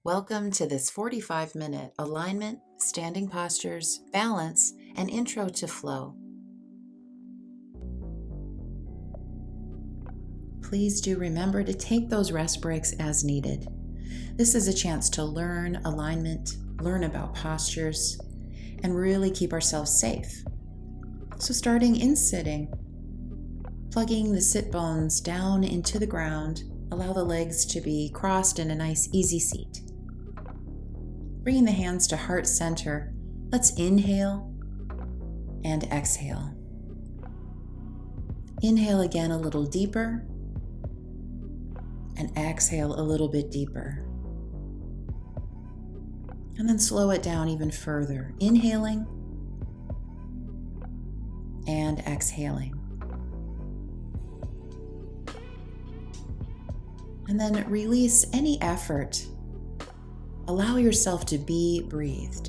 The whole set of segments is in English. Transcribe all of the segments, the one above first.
Welcome to this 45-minute alignment, standing postures, balance, and intro to flow. Please do remember to take those rest breaks as needed. This is a chance to learn alignment, learn about postures, and really keep ourselves safe. So starting in sitting, plugging the sit bones down into the ground, allow the legs to be crossed in a nice easy seat. Bringing the hands to heart center, let's inhale and exhale. Inhale again a little deeper and exhale a little bit deeper. And then slow it down even further, inhaling and exhaling. And then release any effort. Allow yourself to be breathed.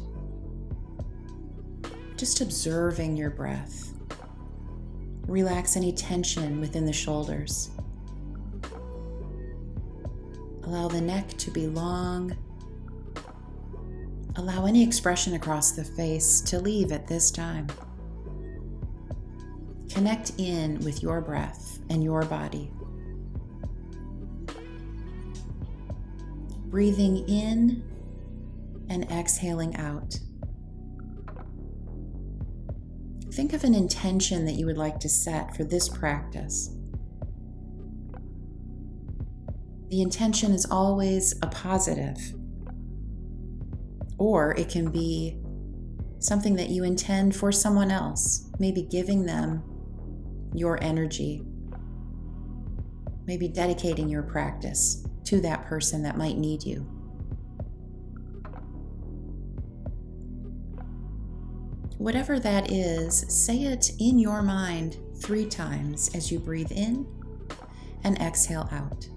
Just observing your breath. Relax any tension within the shoulders. Allow the neck to be long. Allow any expression across the face to leave at this time. Connect in with your breath and your body. Breathing in and exhaling out. Think of an intention that you would like to set for this practice. The intention is always a positive, or it can be something that you intend for someone else, maybe giving them your energy, maybe dedicating your practice to that person that might need you. Whatever that is, say it in your mind 3 times as you breathe in and exhale out.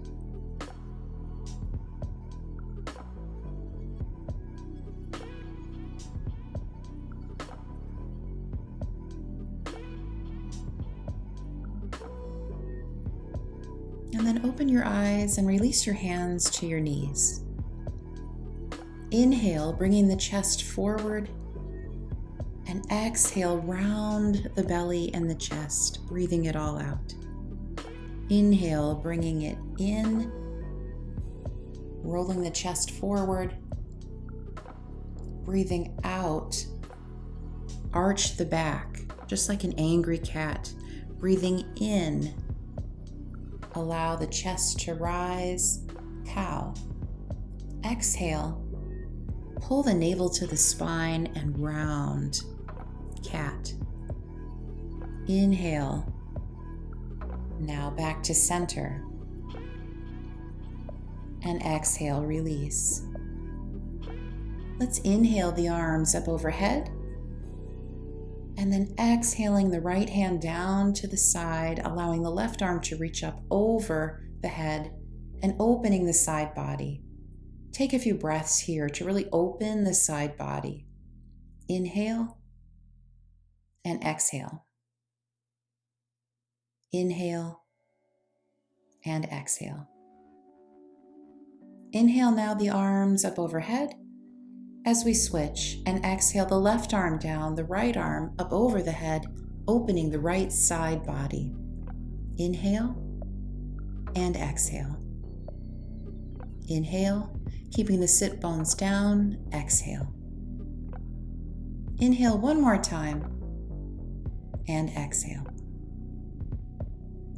And then open your eyes and release your hands to your knees. Inhale, bringing the chest forward, and exhale, round the belly and the chest, breathing it all out. Inhale, bringing it in, rolling the chest forward, breathing out, arch the back, just like an angry cat. Breathing in, allow the chest to rise, cow. Exhale, pull the navel to the spine and round, cat. Inhale, now back to center. And exhale, release. Let's inhale the arms up overhead. And then exhaling the right hand down to the side, allowing the left arm to reach up over the head and opening the side body. Take a few breaths here to really open the side body. Inhale and exhale. Inhale and exhale. Inhale now the arms up overhead as we switch, and exhale the left arm down, the right arm up over the head, opening the right side body. Inhale and exhale. Inhale, keeping the sit bones down, exhale. Inhale one more time and exhale.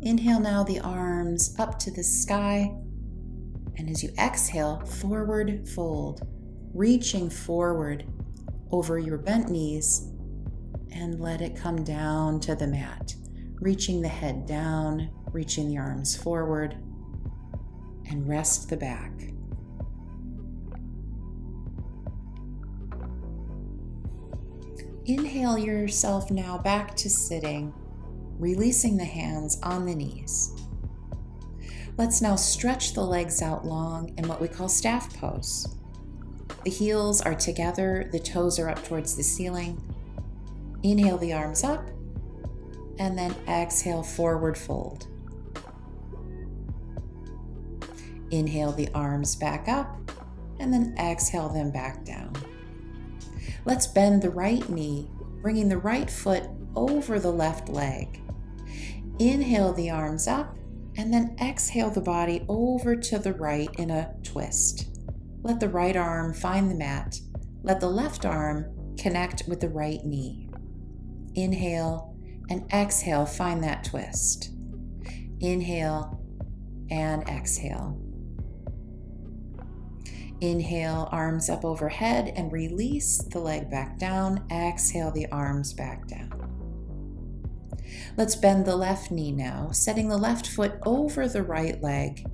Inhale now the arms up to the sky, and as you exhale, forward fold, reaching forward over your bent knees, and let it come down to the mat, reaching the head down, reaching the arms forward, and rest the back. Inhale yourself now back to sitting, releasing the hands on the knees. Let's now stretch the legs out long in what we call staff pose. The heels are together, the toes are up towards the ceiling. Inhale the arms up, and then exhale, forward fold. Inhale the arms back up, and then exhale them back down. Let's bend the right knee, bringing the right foot over the left leg. Inhale the arms up, and then exhale the body over to the right in a twist. Let the right arm find the mat. Let the left arm connect with the right knee. Inhale and exhale, find that twist. Inhale and exhale. Inhale, arms up overhead and release the leg back down. Exhale the arms back down. Let's bend the left knee now, setting the left foot over the right leg.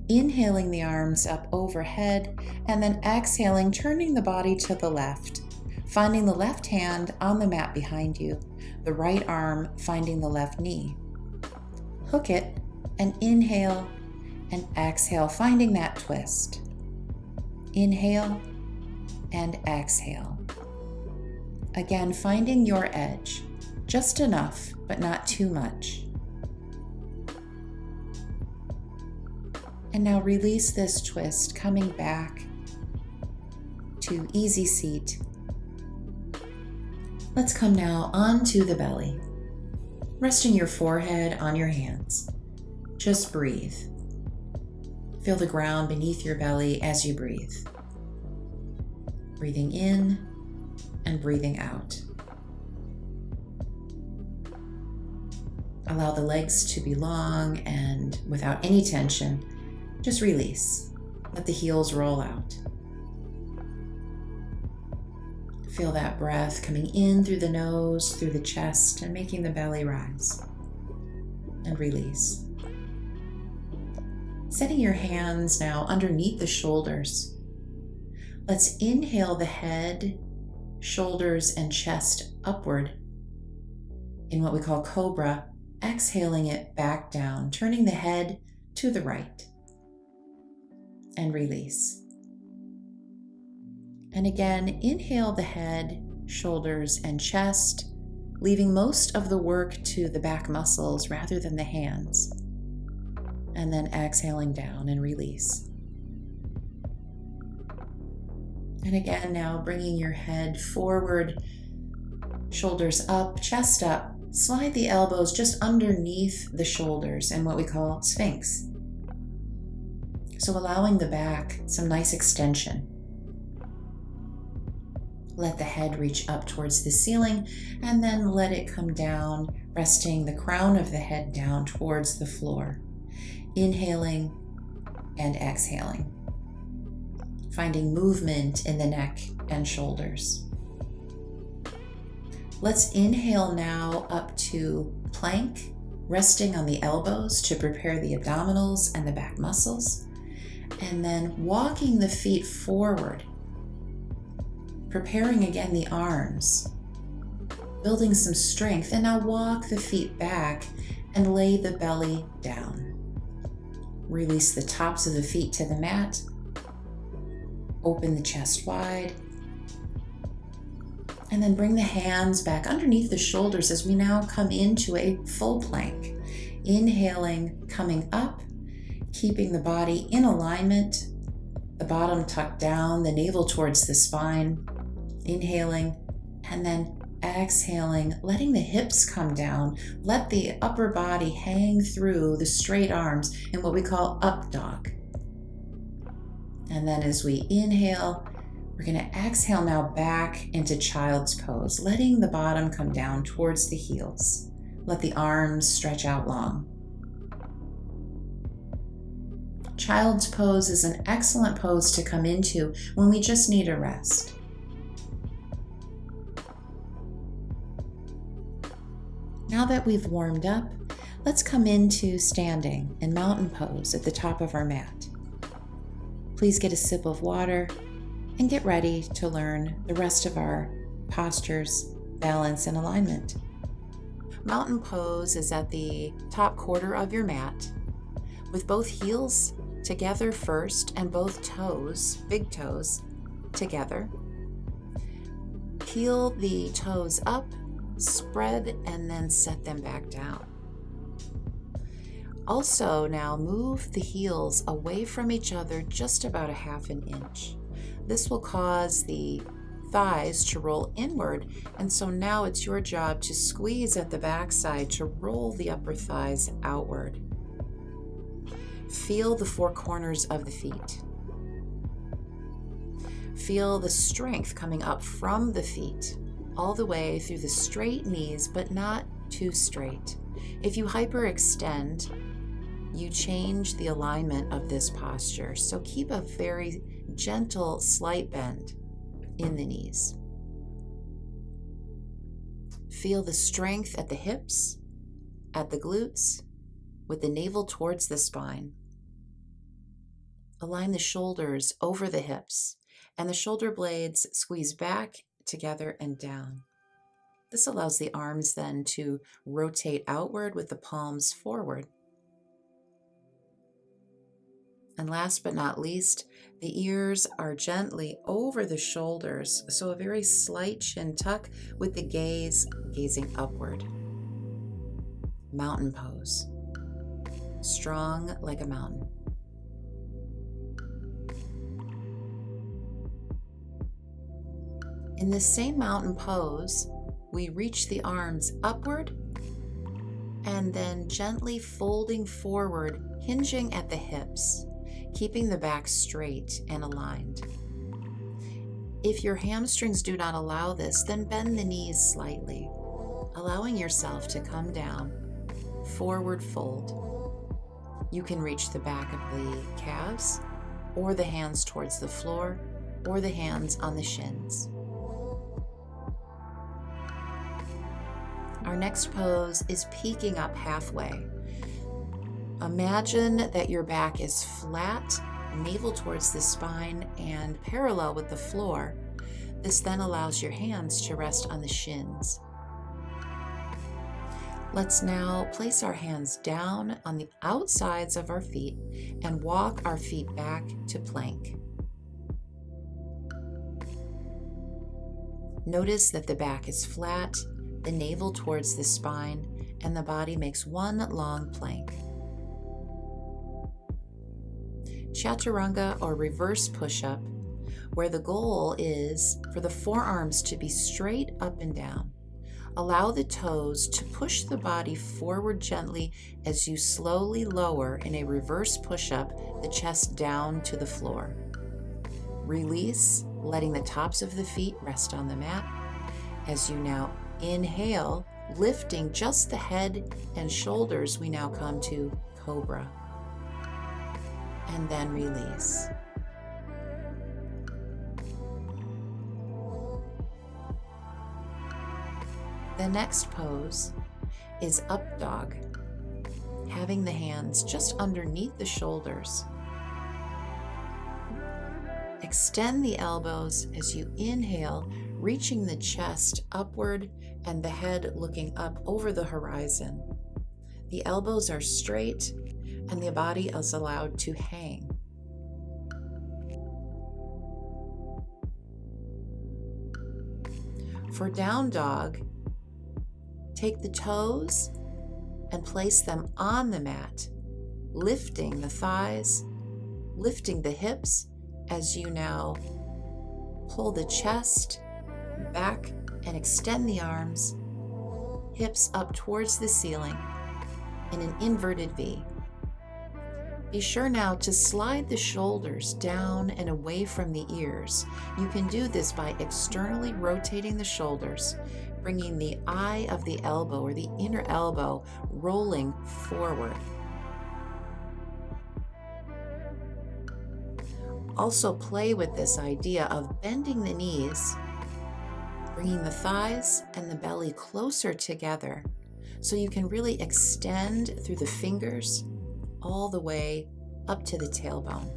Inhaling the arms up overhead and then exhaling, turning the body to the left. Finding the left hand on the mat behind you, the right arm finding the left knee. Hook it and inhale and exhale, finding that twist. Inhale and exhale. Again, finding your edge, just enough, but not too much. And now release this twist, coming back to easy seat. Let's come now onto the belly, resting your forehead on your hands. Just breathe. Feel the ground beneath your belly as you breathe. Breathing in and breathing out. Allow the legs to be long and without any tension, just release. Let the heels roll out. Feel that breath coming in through the nose, through the chest, and making the belly rise. And release. Setting your hands now underneath the shoulders. Let's inhale the head, shoulders, and chest upward in what we call cobra, exhaling it back down, turning the head to the right. And release. And again, inhale the head, shoulders, and chest, leaving most of the work to the back muscles rather than the hands. And then exhaling down and release. And again, now bringing your head forward, shoulders up, chest up. Slide the elbows just underneath the shoulders in what we call sphinx. So allowing the back some nice extension. Let the head reach up towards the ceiling and then let it come down, resting the crown of the head down towards the floor. Inhaling and exhaling. Finding movement in the neck and shoulders. Let's inhale now up to plank, resting on the elbows to prepare the abdominals and the back muscles. And then walking the feet forward, preparing again the arms, building some strength. And now walk the feet back and lay the belly down. Release the tops of the feet to the mat. Open the chest wide. And then bring the hands back underneath the shoulders as we now come into a full plank. Inhaling, coming up, keeping the body in alignment, the bottom tucked down, the navel towards the spine. Inhaling, and then exhaling, letting the hips come down. Let the upper body hang through the straight arms in what we call up dog. And then as we inhale, we're going to exhale now back into child's pose, letting the bottom come down towards the heels. Let the arms stretch out long. Child's pose is an excellent pose to come into when we just need a rest. Now that we've warmed up, let's come into standing in mountain pose at the top of our mat. Please get a sip of water and get ready to learn the rest of our postures, balance, and alignment. Mountain pose is at the top quarter of your mat, with both heels together first and both toes, big toes, together. Peel the toes up, spread, and then set them back down. Also, now move the heels away from each other just about a half an inch. This will cause the thighs to roll inward, and so now it's your job to squeeze at the backside to roll the upper thighs outward. Feel the four corners of the feet. Feel the strength coming up from the feet all the way through the straight knees, but not too straight. If you hyperextend, you change the alignment of this posture. So keep a very gentle, slight bend in the knees. Feel the strength at the hips, at the glutes, with the navel towards the spine. Align the shoulders over the hips, and the shoulder blades squeeze back together and down. This allows the arms then to rotate outward with the palms forward. And last but not least, the ears are gently over the shoulders, so a very slight chin tuck with the gaze gazing upward. Mountain pose. Strong like a mountain. In this same mountain pose, we reach the arms upward and then gently folding forward, hinging at the hips, keeping the back straight and aligned. If your hamstrings do not allow this, then bend the knees slightly, allowing yourself to come down, forward fold. You can reach the back of the calves, or the hands towards the floor, or the hands on the shins. Our next pose is peeking up halfway. Imagine that your back is flat, navel towards the spine, and parallel with the floor. This then allows your hands to rest on the shins. Let's now place our hands down on the outsides of our feet and walk our feet back to plank. Notice that the back is flat, the navel towards the spine, and the body makes one long plank. Chaturanga or reverse push-up, where the goal is for the forearms to be straight up and down. Allow the toes to push the body forward gently as you slowly lower in a reverse push-up the chest down to the floor. Release, letting the tops of the feet rest on the mat. As you now inhale, lifting just the head and shoulders, we now come to Cobra. And then release. The next pose is up dog, having the hands just underneath the shoulders. Extend the elbows as you inhale, reaching the chest upward and the head looking up over the horizon. The elbows are straight and the body is allowed to hang. For down dog, take the toes and place them on the mat, lifting the thighs, lifting the hips as you now pull the chest back and extend the arms, hips up towards the ceiling in an inverted V. Be sure now to slide the shoulders down and away from the ears. You can do this by externally rotating the shoulders, bringing the eye of the elbow or the inner elbow rolling forward. Also play with this idea of bending the knees, bringing the thighs and the belly closer together so you can really extend through the fingers all the way up to the tailbone.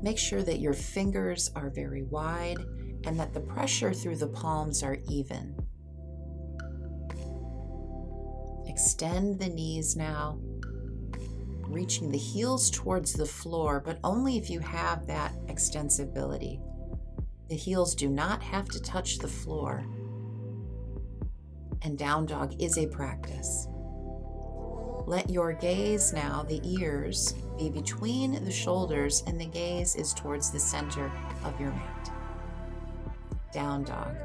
Make sure that your fingers are very wide and that the pressure through the palms are even. Extend the knees now, reaching the heels towards the floor, but only if you have that extensibility. The heels do not have to touch the floor. And down dog is a practice. Let your gaze now, the ears, be between the shoulders, and the gaze is towards the center of your mat. Down dog.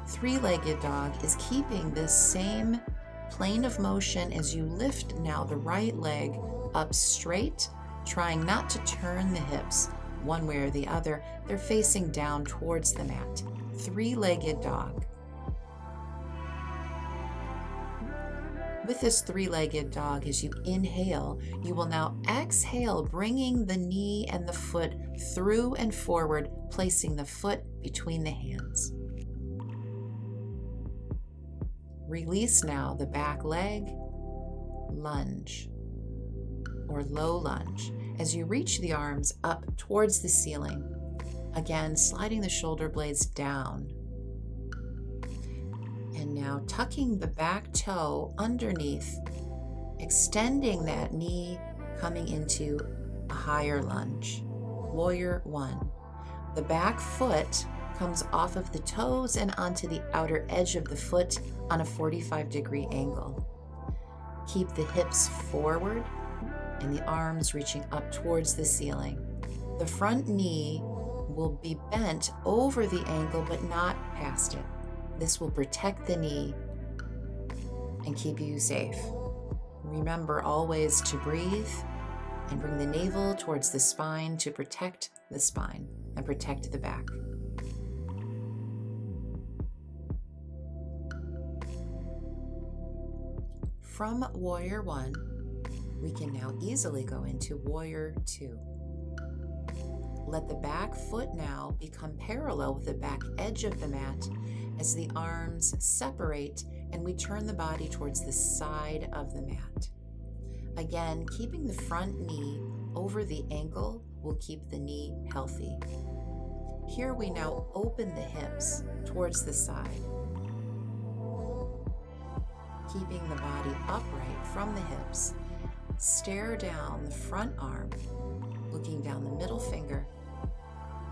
Three-legged dog is keeping this same plane of motion as you lift now the right leg up straight, trying not to turn the hips one way or the other. They're facing down towards the mat. Three-legged dog. With this three-legged dog, as you inhale, you will now exhale, bringing the knee and the foot through and forward, placing the foot between the hands. Release now the back leg, lunge, or low lunge, as you reach the arms up towards the ceiling. Again, sliding the shoulder blades down. And now tucking the back toe underneath, extending that knee, coming into a higher lunge. Warrior one. The back foot comes off of the toes and onto the outer edge of the foot on a 45-degree angle. Keep the hips forward and the arms reaching up towards the ceiling. The front knee will be bent over the ankle but not past it. This will protect the knee and keep you safe. Remember always to breathe and bring the navel towards the spine to protect the spine and protect the back. From Warrior One, we can now easily go into Warrior Two. Let the back foot now become parallel with the back edge of the mat as the arms separate and we turn the body towards the side of the mat. Again, keeping the front knee over the ankle will keep the knee healthy. Here we now open the hips towards the side, keeping the body upright from the hips. Stare down the front arm, looking down the middle finger,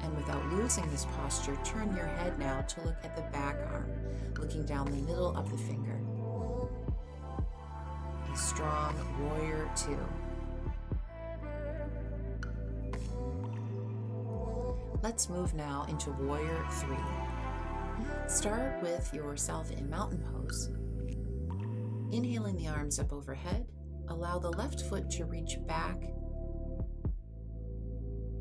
and without losing this posture, turn your head now to look at the back arm, looking down the middle of the finger. A strong Warrior Two. Let's move now into Warrior Three. Start with yourself in mountain pose. Inhaling the arms up overhead, allow the left foot to reach back,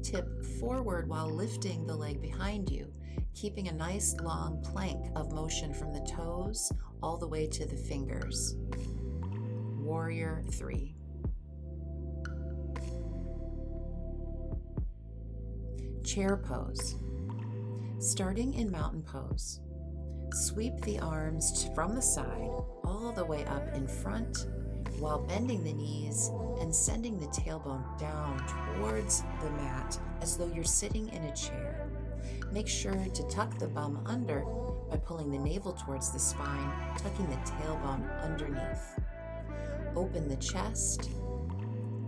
tip forward while lifting the leg behind you, keeping a nice long plank of motion from the toes all the way to the fingers. Warrior Three. Chair pose. Starting in mountain pose, sweep the arms from the side all the way up in front while bending the knees and sending the tailbone down towards the mat as though you're sitting in a chair. Make sure to tuck the bum under by pulling the navel towards the spine, tucking the tailbone underneath. Open the chest,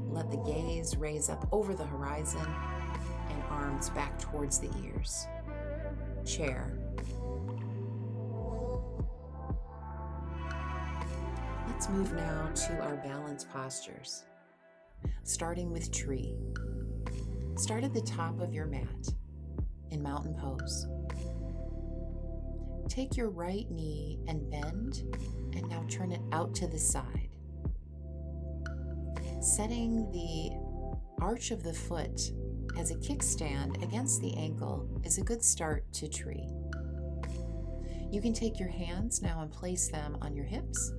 let the gaze raise up over the horizon and arms back towards the ears. Chair. Let's move now to our balance postures, starting with tree. Start at the top of your mat in mountain pose. Take your right knee and bend, and now turn it out to the side. Setting the arch of the foot as a kickstand against the ankle is a good start to tree. You can take your hands now and place them on your hips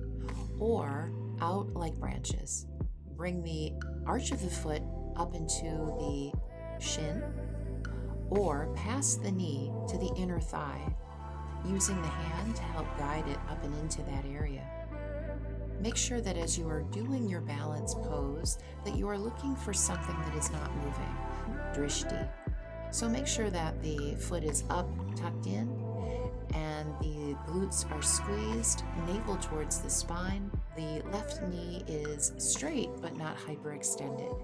or out like branches. Bring the arch of the foot up into the shin or past the knee to the inner thigh, using the hand to help guide it up and into that area. Make sure that as you are doing your balance pose that you are looking for something that is not moving, drishti. So make sure that the foot is up, tucked in, and the glutes are squeezed, navel towards the spine. The left knee is straight but not hyperextended.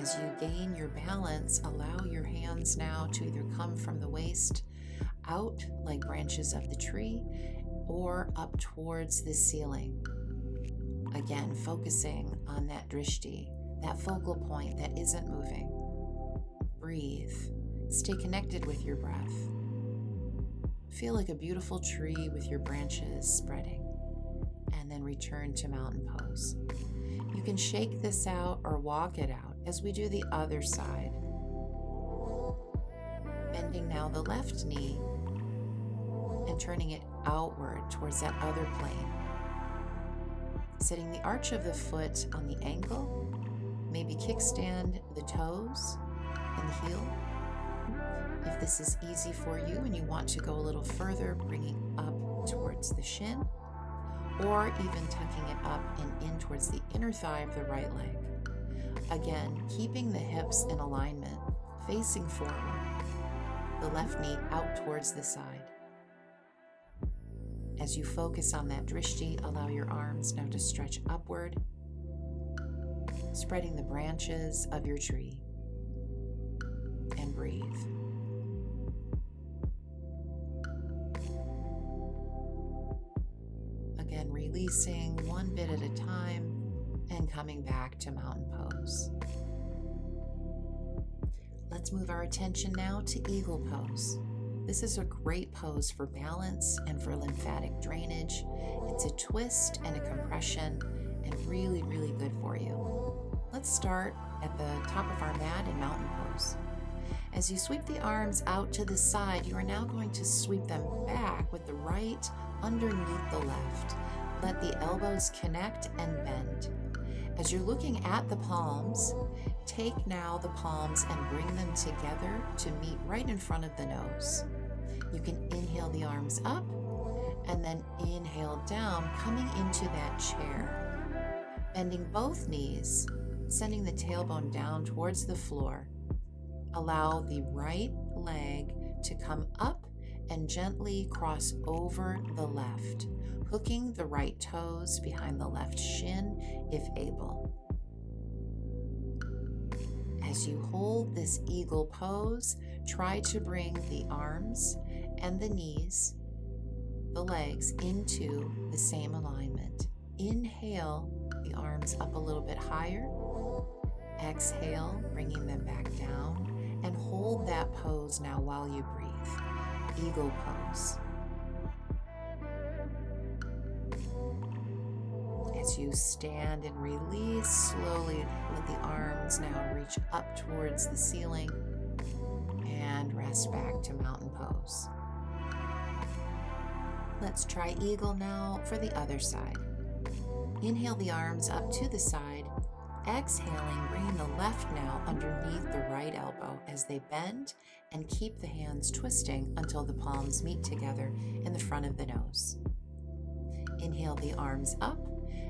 As you gain your balance, allow your hands now to either come from the waist out like branches of the tree or up towards the ceiling. Again, focusing on that drishti, that focal point that isn't moving. Breathe. Stay connected with your breath. Feel like a beautiful tree with your branches spreading. And then return to mountain pose. You can shake this out or walk it out as we do the other side. Bending now the left knee and turning it outward towards that other plane. Setting the arch of the foot on the ankle, maybe kickstand the toes and the heel. If this is easy for you and you want to go a little further, bringing up towards the shin, or even tucking it up and in towards the inner thigh of the right leg. Again, keeping the hips in alignment, facing forward, the left knee out towards the side. As you focus on that drishti, allow your arms now to stretch upward, spreading the branches of your tree, and breathe. Again, releasing one bit at a time and coming back to mountain pose. Let's move our attention now to eagle pose. This is a great pose for balance and for lymphatic drainage. It's a twist and a compression and really, really good for you. Let's start at the top of our mat in mountain pose. As you sweep the arms out to the side, you are now going to sweep them back with the right underneath the left. Let the elbows connect and bend. As you're looking at the palms, take now the palms and bring them together to meet right in front of the nose. You can inhale the arms up and then inhale down, coming into that chair. Bending both knees, sending the tailbone down towards the floor. Allow the right leg to come up and gently cross over the left, hooking the right toes behind the left shin if able. As you hold this eagle pose, try to bring the arms and the knees, the legs into the same alignment. Inhale the arms up a little bit higher. Exhale, bringing them back down, and hold that pose now while you breathe. Eagle pose. As you stand and release, slowly let the arms now reach up towards the ceiling and rest back to mountain pose. Let's try eagle now for the other side. Inhale the arms up to the side. Exhaling, bringing the left now underneath the right elbow as they bend, and keep the hands twisting until the palms meet together in the front of the nose. Inhale the arms up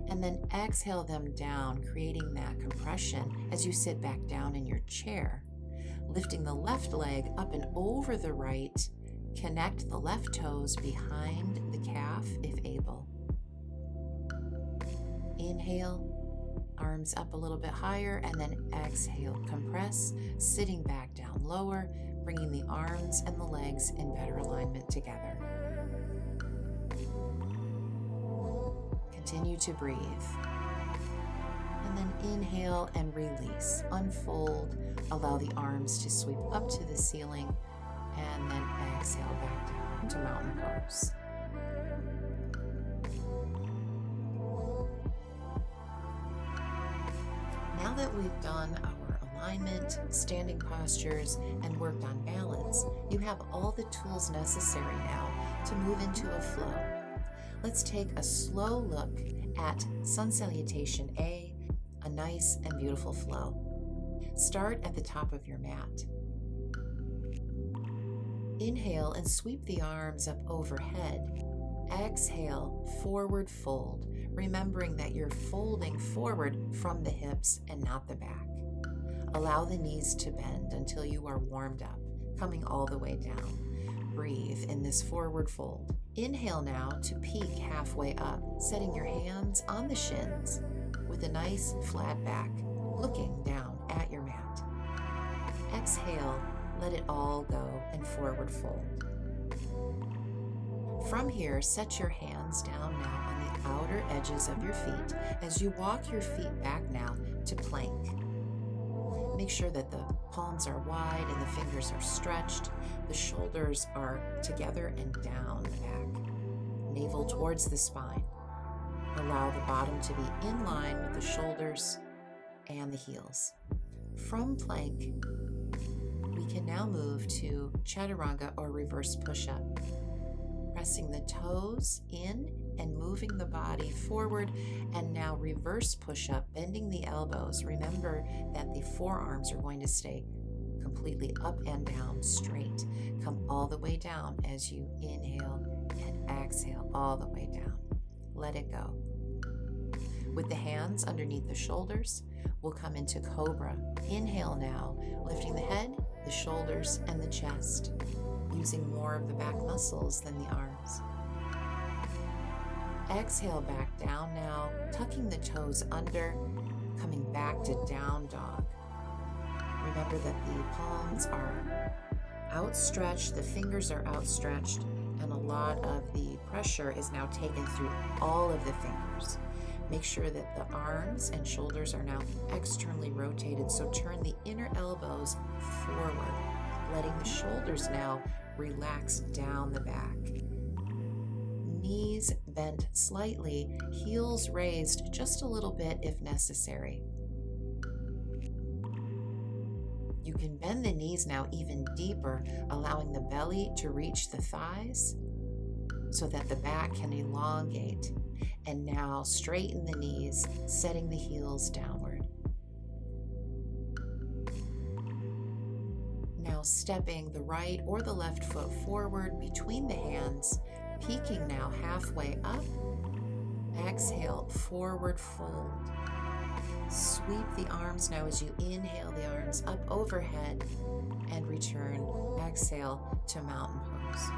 and then exhale them down, creating that compression as you sit back down in your chair. Lifting the left leg up and over the right, connect the left toes behind the calf if able. Inhale. Arms up a little bit higher, and then exhale, compress, sitting back down lower, bringing the arms and the legs in better alignment together. Continue to breathe. And then inhale and release. Unfold, allow the arms to sweep up to the ceiling, and then exhale back down to mountain pose. Now that we've done our alignment, standing postures, and worked on balance, you have all the tools necessary now to move into a flow. Let's take a slow look at Sun Salutation A, a nice and beautiful flow. Start at the top of your mat. Inhale and sweep the arms up overhead. Exhale, forward fold, remembering that you're folding forward from the hips and not the back. Allow the knees to bend until you are warmed up, coming all the way down. Breathe in this forward fold. Inhale now to peak halfway up, setting your hands on the shins with a nice flat back, looking down at your mat. Exhale, let it all go and forward fold. From here, set your hands down now on the outer edges of your feet as you walk your feet back now to plank. Make sure that the palms are wide and the fingers are stretched. The shoulders are together and down the back. Navel towards the spine. Allow the bottom to be in line with the shoulders and the heels. From plank, we can now move to chaturanga or reverse push-up. Pressing the toes in and moving the body forward, and now reverse push-up, bending the elbows. Remember that the forearms are going to stay completely up and down straight. Come all the way down as you inhale and exhale all the way down. Let it go. With the hands underneath the shoulders, we'll come into cobra. Inhale now, lifting the head, the shoulders, and the chest, using more of the back muscles than the arms. Exhale back down now, tucking the toes under, coming back to down dog. Remember that the palms are outstretched, the fingers are outstretched, and a lot of the pressure is now taken through all of the fingers. Make sure that the arms and shoulders are now externally rotated, so turn the inner elbows forward, letting the shoulders now relax down the back. Knees bent slightly, heels raised just a little bit if necessary. You can bend the knees now even deeper, allowing the belly to reach the thighs so that the back can elongate. And now straighten the knees, setting the heels downward. Now stepping the right or the left foot forward between the hands, peaking now halfway up. Exhale, forward fold. Sweep the arms now as you inhale the arms up overhead and return. Exhale to mountain pose.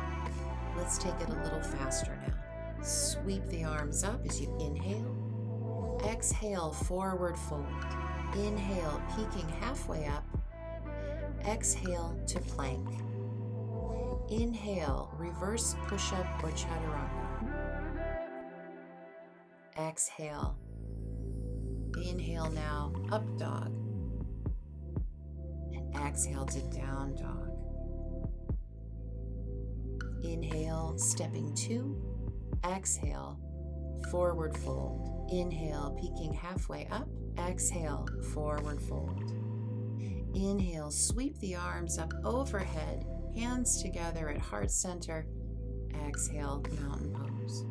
Let's take it a little faster now. Sweep the arms up as you inhale. Exhale, forward fold. Inhale, peaking halfway up. Exhale to plank. Inhale, reverse push-up or chaturanga. Exhale. Inhale now, up dog. And exhale to down dog. Inhale, stepping two. Exhale, forward fold. Inhale, peaking halfway up. Exhale, forward fold. Inhale, sweep the arms up overhead, hands together at heart center. Exhale, mountain pose.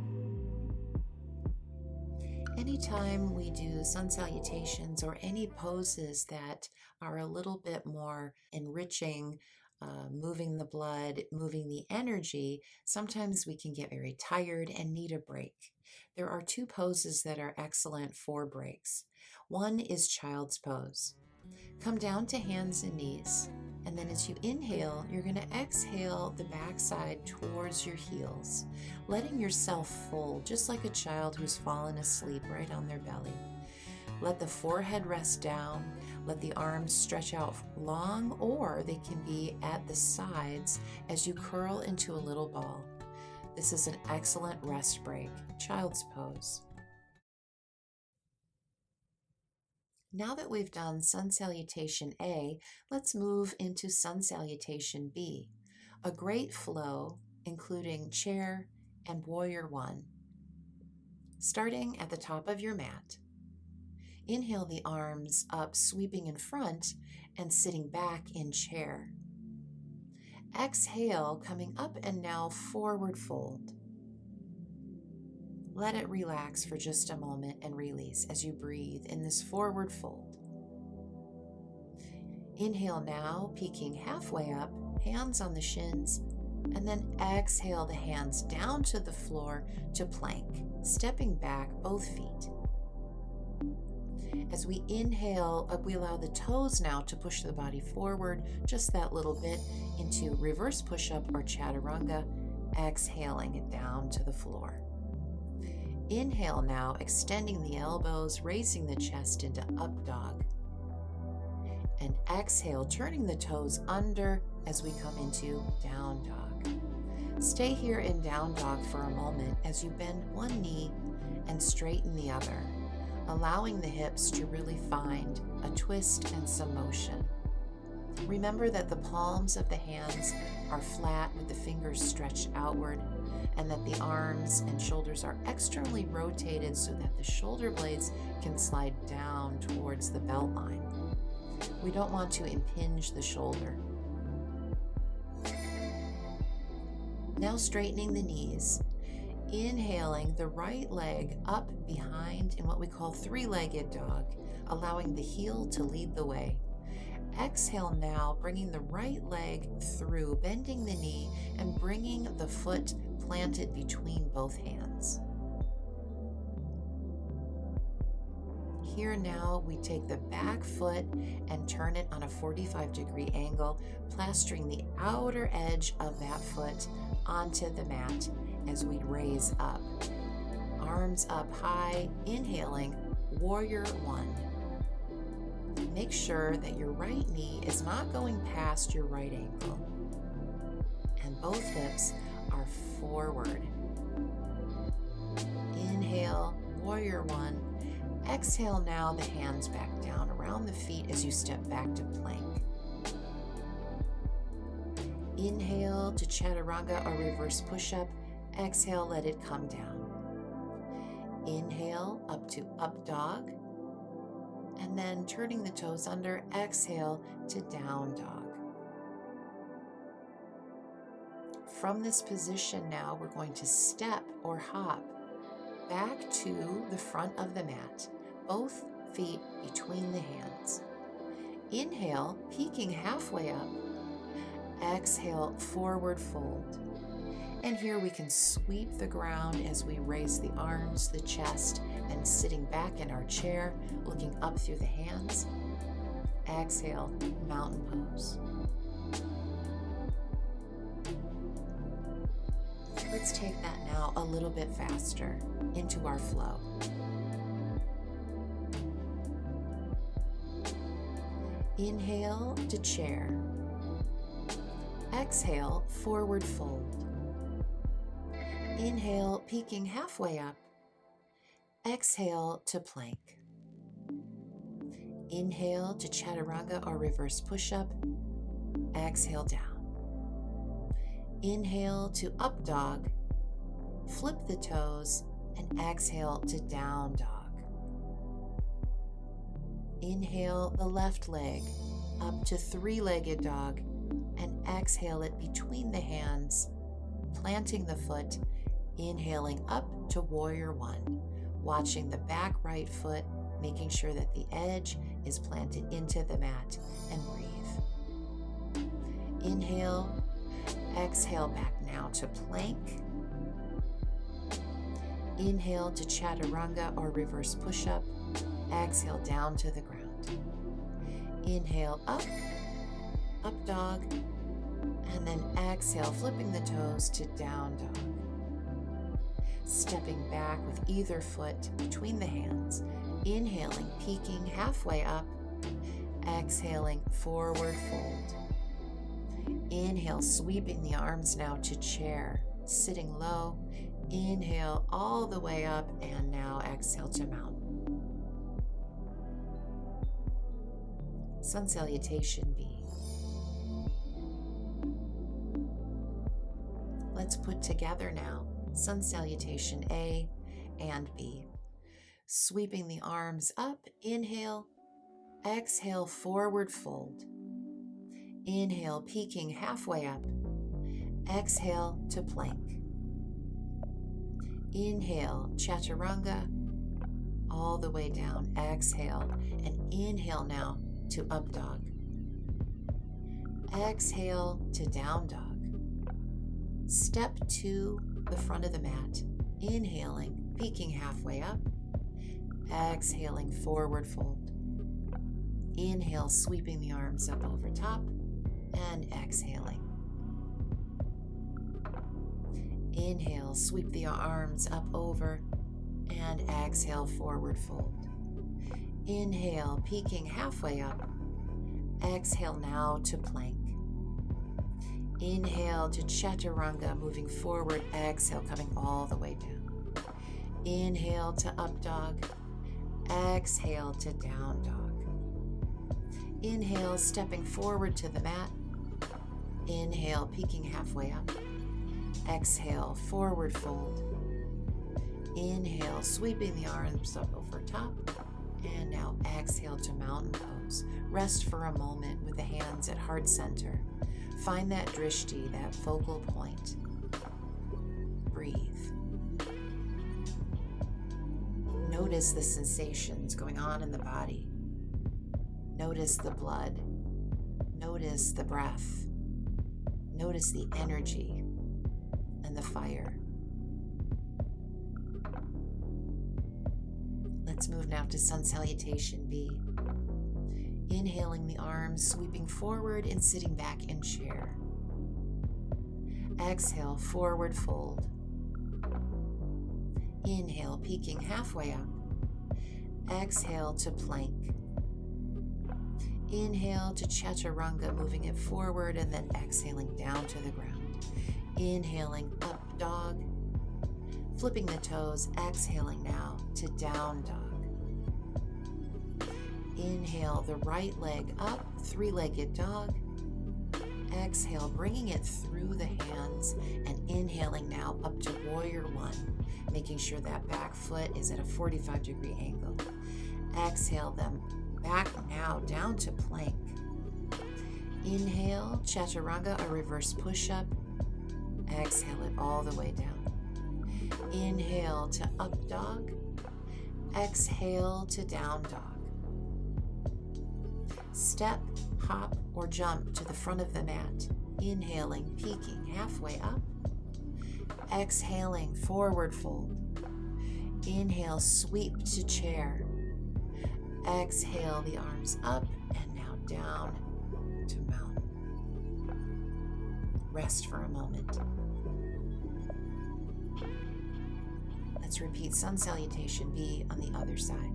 Anytime we do sun salutations or any poses that are a little bit more enriching, moving the blood, moving the energy, sometimes we can get very tired and need a break. There are two poses that are excellent for breaks. One is child's pose. Come down to hands and knees, and then as you inhale, you're going to exhale the backside towards your heels, letting yourself fold just like a child who's fallen asleep right on their belly. Let the forehead rest down. Let the arms stretch out long, or they can be at the sides as you curl into a little ball. This is an excellent rest break, child's pose. Now that we've done sun salutation A, let's move into sun salutation B, a great flow including chair and warrior one. Starting at the top of your mat. Inhale the arms up, sweeping in front and sitting back in chair. Exhale, coming up and now forward fold. Let it relax for just a moment and release as you breathe in this forward fold. Inhale now, peaking halfway up, hands on the shins, and then exhale the hands down to the floor to plank, stepping back both feet. As we inhale, we allow the toes now to push the body forward just that little bit into reverse push-up or chaturanga, exhaling it down to the floor. Inhale now, extending the elbows, raising the chest into up dog. And exhale, turning the toes under as we come into down dog. Stay here in down dog for a moment as you bend one knee and straighten the other, allowing the hips to really find a twist and some motion. Remember that the palms of the hands are flat with the fingers stretched outward, and that the arms and shoulders are externally rotated so that the shoulder blades can slide down towards the belt line. We don't want to impinge the shoulder. Now straightening the knees, inhaling the right leg up behind in what we call three-legged dog, allowing the heel to lead the way. Exhale now, bringing the right leg through, bending the knee and bringing the foot planted between both hands. Here now, we take the back foot and turn it on a 45-degree angle, plastering the outer edge of that foot onto the mat as we raise up. Arms up high, inhaling, warrior one. Make sure that your right knee is not going past your right ankle, and both hips are forward. Inhale, warrior one. Exhale now, the hands back down around the feet as you step back to plank. Inhale to chaturanga or reverse push-up. Exhale, let it come down. Inhale up to up dog. And then turning the toes under, exhale to down dog. From this position now, we're going to step or hop back to the front of the mat, both feet between the hands. Inhale, peaking halfway up. Exhale, forward fold. And here we can sweep the ground as we raise the arms, the chest, and sitting back in our chair, looking up through the hands. Exhale, mountain pose. Let's take that now a little bit faster into our flow. Inhale to chair. Exhale, forward fold. Inhale, peaking halfway up. Exhale to plank. Inhale to chaturanga or reverse push-up. Exhale down. Inhale to up dog. Flip the toes and exhale to down dog. Inhale the left leg up to three-legged dog and exhale it between the hands, planting the foot, inhaling up to warrior one, watching the back right foot, making sure that the edge is planted into the mat, and breathe. Inhale, exhale back now to plank. Inhale to chaturanga or reverse push-up. Exhale down to the ground. Inhale up, up dog, and then exhale, flipping the toes to down dog. Stepping back with either foot between the hands, inhaling, peaking halfway up, exhaling, forward fold. Inhale, sweeping the arms now to chair, sitting low. Inhale all the way up, and now exhale to mountain. Sun Salutation B. Let's put together now Sun Salutation A and B. Sweeping the arms up, inhale, exhale, forward fold. Inhale, peaking halfway up, exhale to plank. Inhale, chaturanga, all the way down, exhale, and inhale now to up dog. Exhale to down dog. Step to the front of the mat, inhaling, peaking halfway up, exhaling, forward fold. Inhale, sweeping the arms up over top, and exhaling. Inhale, sweep the arms up over, and exhale, forward fold. Inhale, peaking halfway up. Exhale now to plank. Inhale to chaturanga, moving forward. Exhale, coming all the way down. Inhale to up dog. Exhale to down dog. Inhale, stepping forward to the mat. Inhale, peaking halfway up. Exhale, forward fold. Inhale, sweeping the arms up over top. And now exhale to mountain pose. Rest for a moment with the hands at heart center. Find that drishti, that focal point. Breathe. Notice the sensations going on in the body. Notice the blood. Notice the breath. Notice the energy and the fire. Let's move now to sun salutation B. Inhaling the arms, sweeping forward and sitting back in chair. Exhale, forward fold. Inhale, peaking halfway up. Exhale to plank. Inhale to chaturanga, moving it forward and then exhaling down to the ground. Inhaling up dog. Flipping the toes, exhaling now to down dog. Inhale the right leg up, three-legged dog. Exhale, bringing it through the hands and inhaling now up to warrior one, making sure that back foot is at a 45-degree angle. Exhale them back now down to plank. Inhale, chaturanga, a reverse push-up. Exhale it all the way down. Inhale to up dog. Exhale to down dog. Step, hop, or jump to the front of the mat. Inhaling, peaking halfway up. Exhaling, forward fold. Inhale, sweep to chair. Exhale, the arms up and now down to mountain. Rest for a moment. Let's repeat sun salutation B on the other side.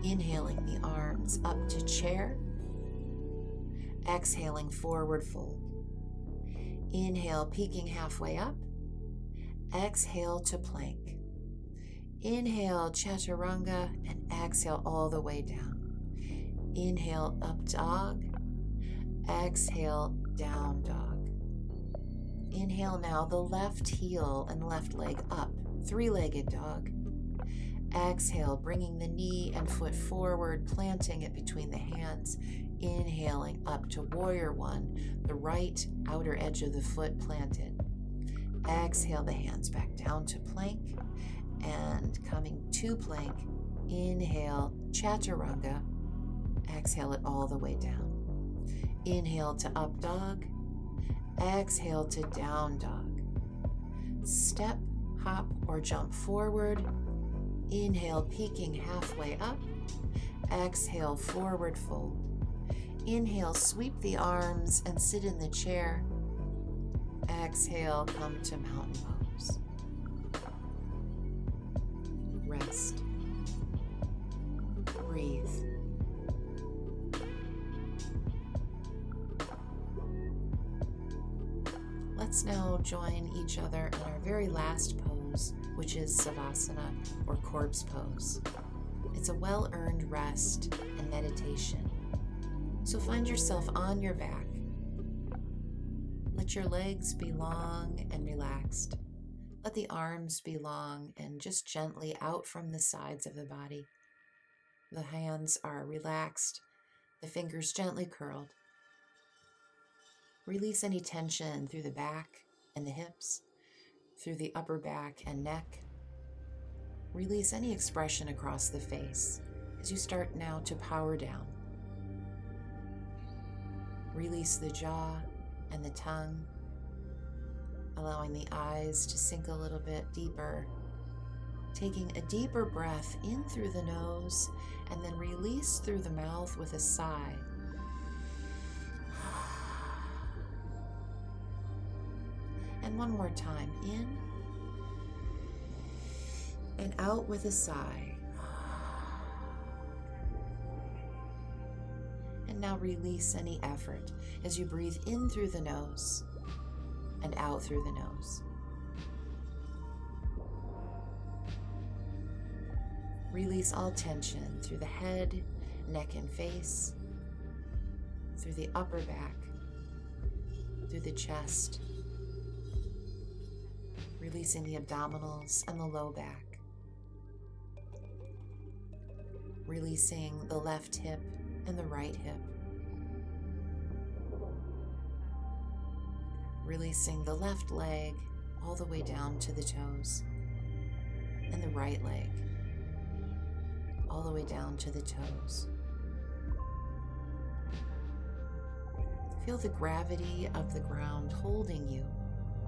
Inhaling the arms up to chair. Exhaling, forward fold. Inhale, peaking halfway up. Exhale to plank. Inhale, chaturanga, and exhale all the way down. Inhale, up dog. Exhale, down dog. Inhale now the left heel and left leg up, three-legged dog. Exhale, bringing the knee and foot forward, planting it between the hands. Inhaling up to warrior one, the right outer edge of the foot planted. Exhale the hands back down to plank. And coming to plank, inhale, chaturanga. Exhale it all the way down. Inhale to up dog. Exhale to down dog. Step, hop, or jump forward. Inhale, peaking halfway up. Exhale, forward fold. Inhale, sweep the arms and sit in the chair. Exhale, come to mountain pose. Rest. Breathe. Let's now join each other in our very last pose, which is Savasana, or corpse pose. It's a well-earned rest and meditation. So find yourself on your back. Let your legs be long and relaxed. Let the arms be long and just gently out from the sides of the body. The hands are relaxed, the fingers gently curled. Release any tension through the back and the hips, through the upper back and neck. Release any expression across the face as you start now to power down. Release the jaw and the tongue, allowing the eyes to sink a little bit deeper. Taking a deeper breath in through the nose and then release through the mouth with a sigh. And one more time, in and out with a sigh. And And now release any effort as you breathe in through the nose and out through the nose. Release all tension through the head, neck, and face, through the upper back, through the chest, releasing the abdominals and the low back, releasing the left hip and the right hip, releasing the left leg all the way down to the toes, and the right leg all the way down to the toes. Feel the gravity of the ground holding you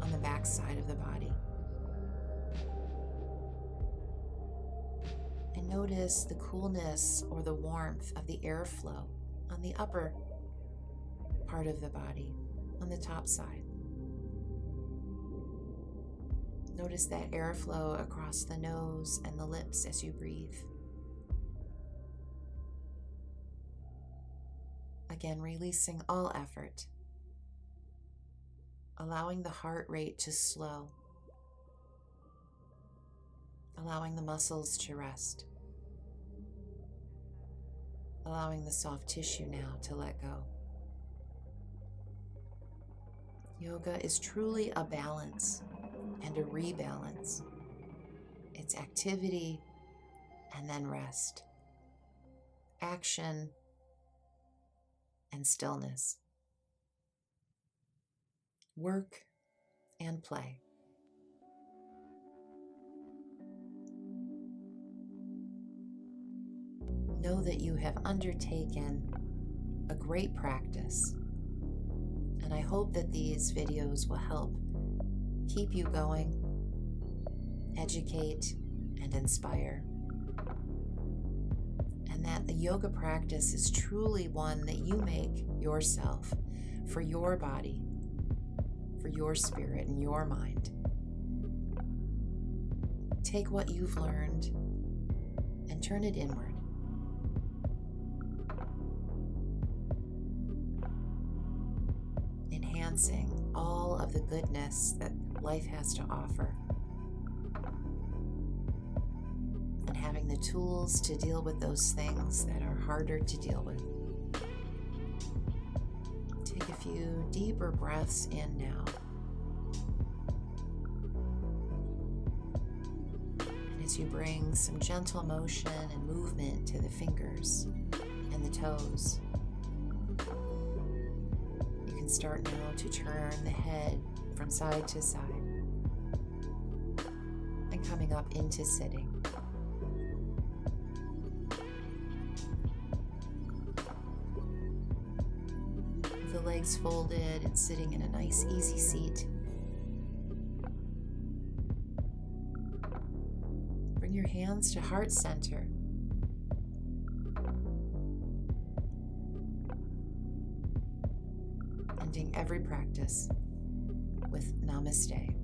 on the back side of the body. And notice the coolness or the warmth of the airflow on the upper part of the body, on the top side. Notice that airflow across the nose and the lips as you breathe. Again, releasing all effort, allowing the heart rate to slow, allowing the muscles to rest, allowing the soft tissue now to let go. Yoga is truly a balance and a rebalance. It's activity and then rest, action and stillness, work and play. Know that you have undertaken a great practice, and I hope that these videos will help keep you going, educate, and inspire. And that the yoga practice is truly one that you make yourself for your body, for your spirit and your mind. Take what you've learned and turn it inward. Enhancing all of the goodness that life has to offer. And having the tools to deal with those things that are harder to deal with. Take a few deeper breaths in now. And as you bring some gentle motion and movement to the fingers and the toes, you can start now to turn the head from side to side and coming up into sitting. The legs folded and sitting in a nice easy seat. Bring your hands to heart center. Ending every practice with namaste.